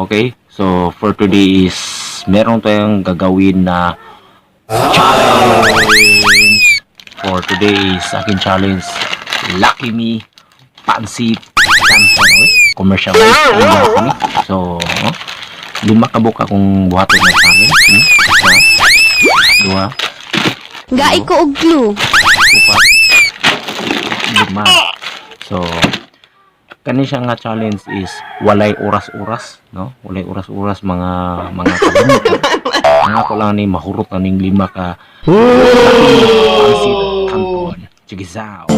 Okay? So, for today is meron tayong gagawin na challenge. For today is aking challenge, Lucky Me Pancit Canton. Commercialize ang Lucky Me. So, 5 kabuk akong buhaton na sa amin. 1, 2, Gai ko og glue. 4, 5. So, kani siya nga challenge is walay oras-oras, no? Walay oras-oras mga kalimut. Mga ko lang ni mahurot na ning 5 ka Pancit Canton. Chigizaw.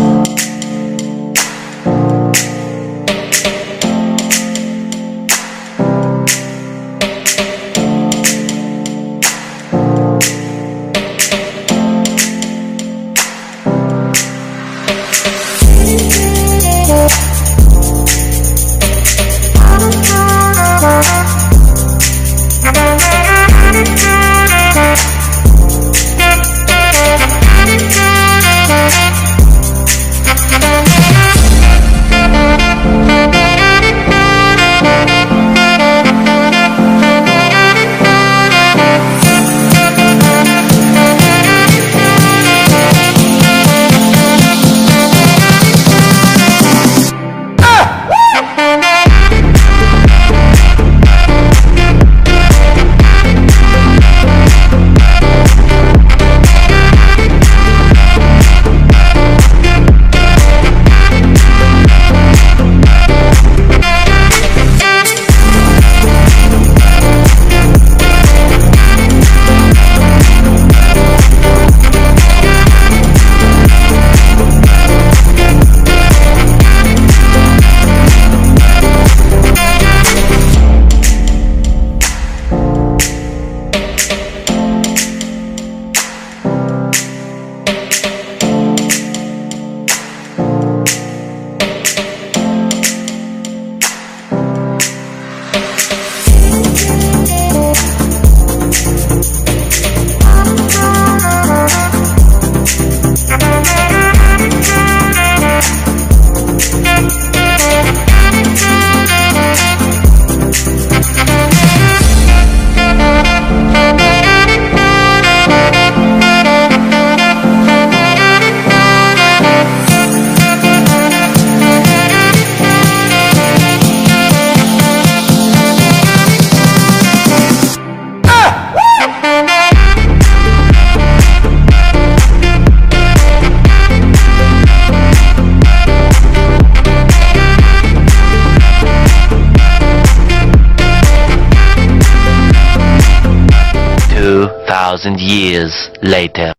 Years later.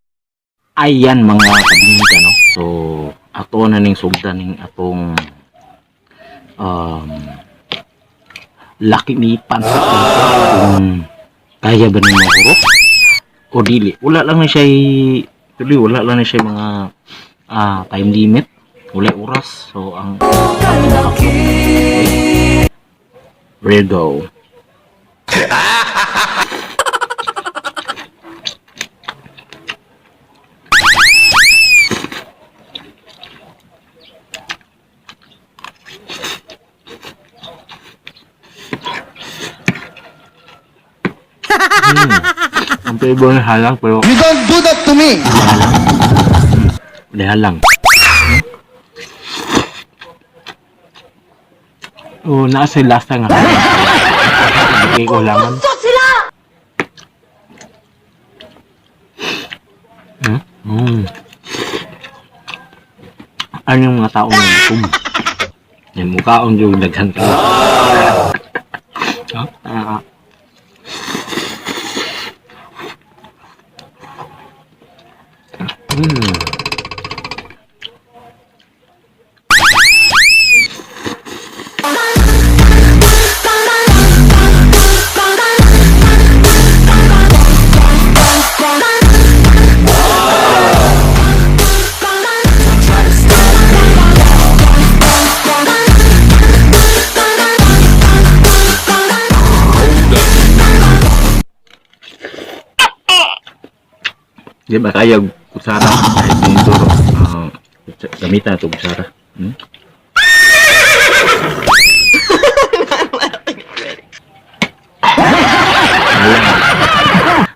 Ayan mga kabingka, no? So, ato na ning sugdan ning atong Lucky Me Pancit Canton. Kaya ba nang mahurot? O dili? Wala lang na siya wala lang na siya mga time limit. Wala oras. So, ang ready go. Ang flavor ng halang pero You don't do that to me! halang. Oh, nasa last nga. Hindi ko langan. Ano yung mga tao na gutom? Yung mukhaon yung daghan ka. Di ba kaya kutsara? Ito, gamitan ito kutsara.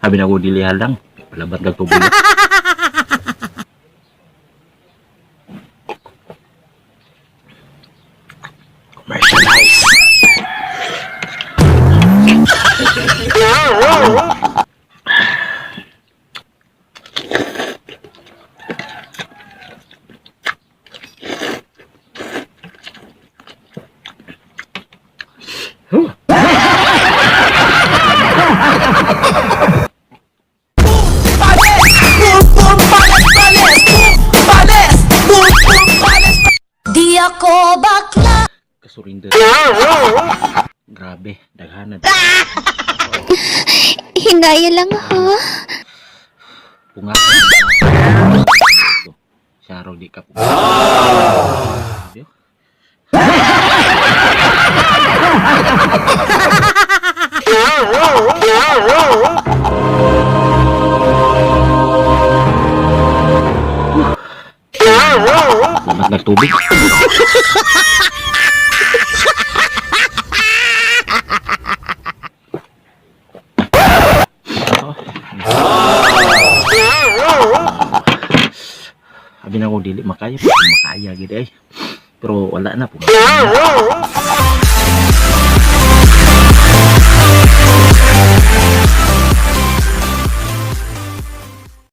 Sabi na ko dilihan lang. Palabat kag tubig. Commercialize. Di ako bakla. Kasurinder. Grabe, daghanan. Hinaya lang ha. Punga. Saro di ka po. Lamat ng tubig. Sabi na ko dili makaya, makaya gid ay. Pero wala na po.